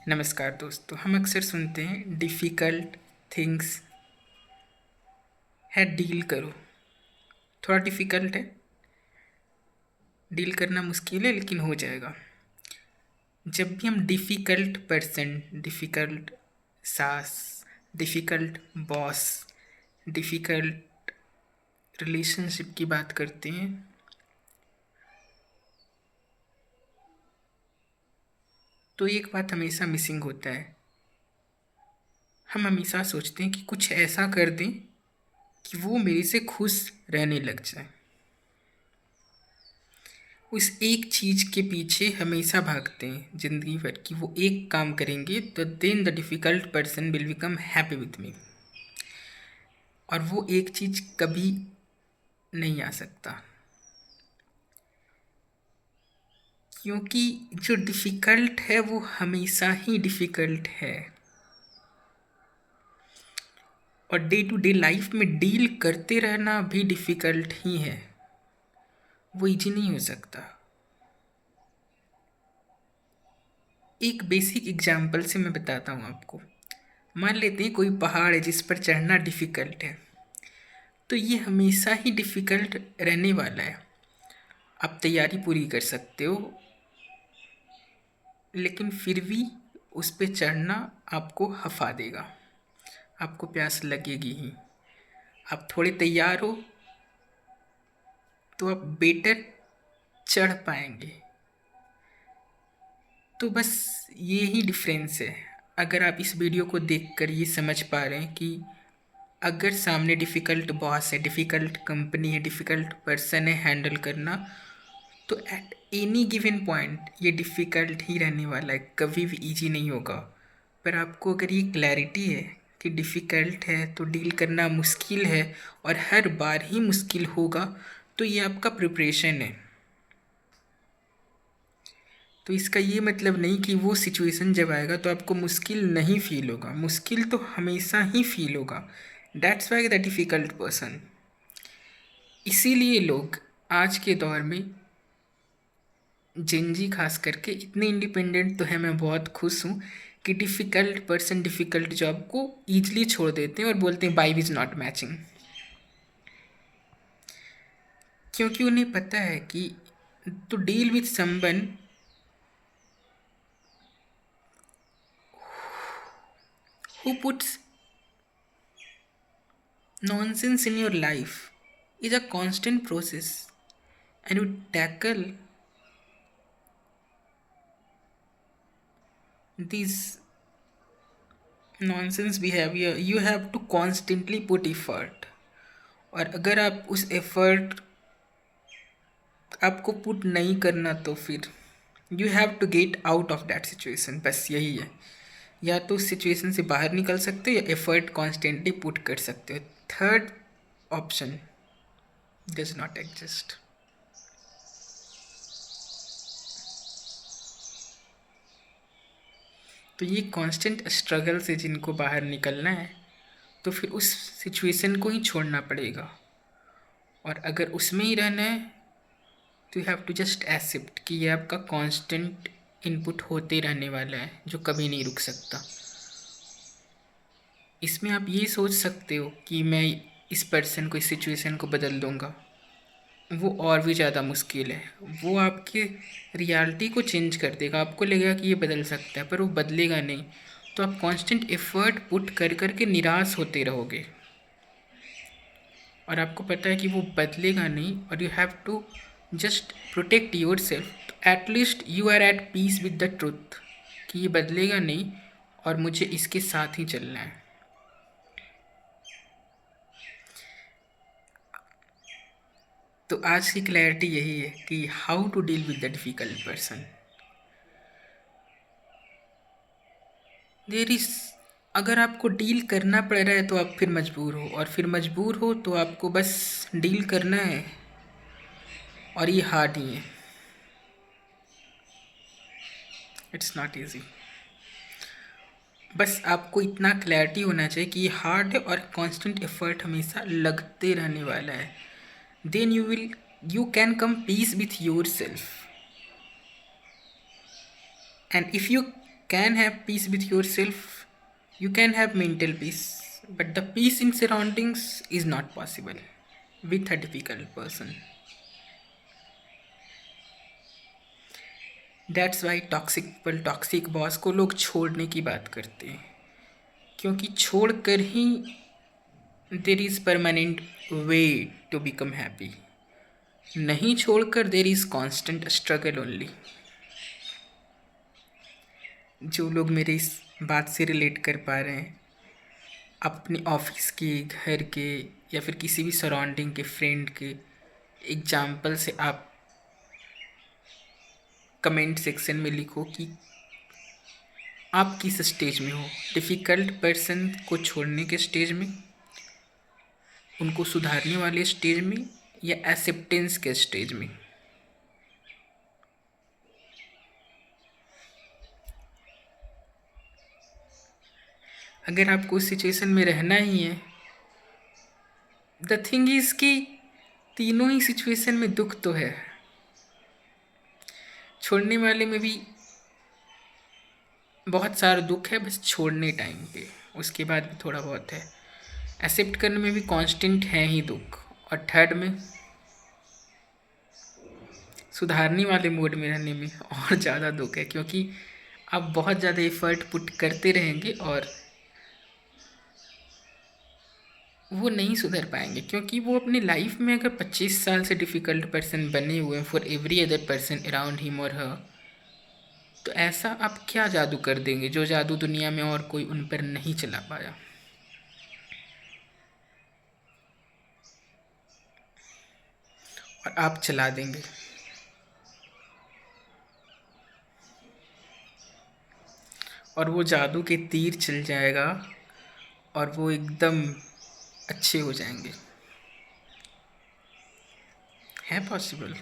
नमस्कार दोस्तों। हम अक्सर सुनते हैं डिफ़िकल्ट थिंग्स है, डील करो। थोड़ा डिफ़िकल्ट है, डील करना मुश्किल है, लेकिन हो जाएगा। जब भी हम डिफ़िकल्ट पर्सन, डिफ़िकल्ट सास, डिफ़िकल्ट बॉस, डिफ़िकल्ट रिलेशनशिप की बात करते हैं, तो एक बात हमेशा मिसिंग होता है। हम हमेशा सोचते हैं कि कुछ ऐसा कर दें कि वो मेरे से खुश रहने लग जाए। उस एक चीज़ के पीछे हमेशा भागते हैं ज़िंदगी भर कि वो एक काम करेंगे तो then the difficult person will become happy with me. और वो एक चीज़ कभी नहीं आ सकता, क्योंकि जो डिफ़िकल्ट है वो हमेशा ही डिफ़िकल्ट है। और डे टू डे लाइफ में डील करते रहना भी डिफ़िकल्ट ही है, वो इजी नहीं हो सकता। एक बेसिक एग्जाम्पल से मैं बताता हूँ आपको। मान लेते हैं कोई पहाड़ है जिस पर चढ़ना डिफ़िकल्ट है, तो ये हमेशा ही डिफ़िकल्ट रहने वाला है। आप तैयारी पूरी कर सकते हो, लेकिन फिर भी उस पे चढ़ना आपको हफ़ा देगा, आपको प्यास लगेगी ही। आप थोड़े तैयार हो तो आप बेटर चढ़ पाएंगे। तो बस ये ही डिफरेंस है। अगर आप इस वीडियो को देखकर ये समझ पा रहे हैं कि अगर सामने डिफ़िकल्ट बॉस है, डिफ़िकल्ट कंपनी है, डिफ़िकल्ट पर्सन है हैंडल करना, तो एट एनी गिवन पॉइंट ये डिफ़िकल्ट ही रहने वाला है, कभी भी इजी नहीं होगा। पर आपको अगर ये क्लैरिटी है कि डिफ़िकल्ट है तो डील करना मुश्किल है और हर बार ही मुश्किल होगा, तो ये आपका प्रिपरेशन है। तो इसका ये मतलब नहीं कि वो सिचुएशन जब आएगा तो आपको मुश्किल नहीं फील होगा, मुश्किल तो हमेशा ही फील होगा। That's why the difficult person. इसीलिए लोग आज के दौर में, जेनजी खास करके, इतने इंडिपेंडेंट तो है, मैं बहुत खुश हूँ कि डिफ़िकल्ट पर्सन डिफ़िकल्ट जॉब को ईजिली छोड़ देते हैं और बोलते हैं वाइब इज़ नॉट मैचिंग। क्योंकि उन्हें पता है कि to deal with someone who puts nonsense in your life is a constant process, and you tackle these nonsense behavior, you have to constantly put effort। और अगर आप उस एफर्ट आपको पुट नहीं करना तो फिर you have to get out of that situation. बस यही है। या तो उस सिचुएशन से बाहर निकल सकते हो या एफर्ट कॉन्स्टेंटली पुट कर सकते हो। Third option does not exist. तो ये कांस्टेंट स्ट्रगल से जिनको बाहर निकलना है तो फिर उस सिचुएशन को ही छोड़ना पड़ेगा। और अगर उसमें ही रहना है तो you have to just accept कि ये आपका कांस्टेंट इनपुट होते रहने वाला है, जो कभी नहीं रुक सकता। इसमें आप ये सोच सकते हो कि मैं इस पर्सन को, इस सिचुएशन को बदल दूंगा, वो और भी ज़्यादा मुश्किल है। वो आपके रियलिटी को चेंज कर देगा। आपको लगेगा कि ये बदल सकता है, पर वो बदलेगा नहीं। तो आप कांस्टेंट एफर्ट पुट कर कर के निराश होते रहोगे और आपको पता है कि वो बदलेगा नहीं। और you have to just protect yourself. At least you are at peace with the truth कि ये बदलेगा नहीं और मुझे इसके साथ ही चलना है। तो आज की क्लैरिटी यही है कि how to deal with the difficult person. There is, अगर आपको डील करना पड़ रहा है तो आप फिर मजबूर हो, और फिर मजबूर हो तो आपको बस डील करना है, और ये हार्ड ही है। It's not easy. बस आपको इतना क्लैरिटी होना चाहिए कि ये हार्ड है और कांस्टेंट एफर्ट हमेशा लगते रहने वाला है। Then you can come peace with yourself. And if you can have peace with yourself, you can have mental peace, but the peace in surroundings is not possible with a difficult person. That's why toxic people, toxic boss को लोग छोड़ने की बात करते हैं, क्योंकि छोड़ कर ही there is permanent way to become happy. नहीं छोड़कर there is constant struggle only. जो लोग मेरे इस बात से रिलेट कर पा रहे हैं, अपने ऑफिस के, घर के, या फिर किसी भी सराउंडिंग के, फ्रेंड के एग्जाम्पल से आप कमेंट सेक्शन में लिखो कि आप किस स्टेज में हो, डिफ़िकल्ट पर्सन को छोड़ने के स्टेज में, उनको सुधारने वाले स्टेज में, या एक्सेप्टेंस के स्टेज में। अगर आपको उस सिचुएशन में रहना ही है, द थिंग इज़ कि तीनों ही सिचुएशन में दुख तो है। छोड़ने वाले में भी बहुत सारा दुख है, बस छोड़ने टाइम पे, उसके बाद भी थोड़ा बहुत है। एक्सेप्ट करने में भी कांस्टेंट है ही दुख। और थर्ड में सुधारने वाले मोड में रहने में और ज़्यादा दुख है, क्योंकि आप बहुत ज़्यादा एफर्ट पुट करते रहेंगे और वो नहीं सुधर पाएंगे, क्योंकि वो अपनी लाइफ में अगर 25 साल से डिफ़िकल्ट पर्सन बने हुए हैं for every other person around him और हर, तो ऐसा आप क्या जादू कर देंगे जो जादू दुनिया में और कोई उन पर नहीं चला पाया। और आप चला देंगे, और वो जादू के तीर चल जाएगा और वो एकदम अच्छे हो जाएंगे। है पॉसिबल।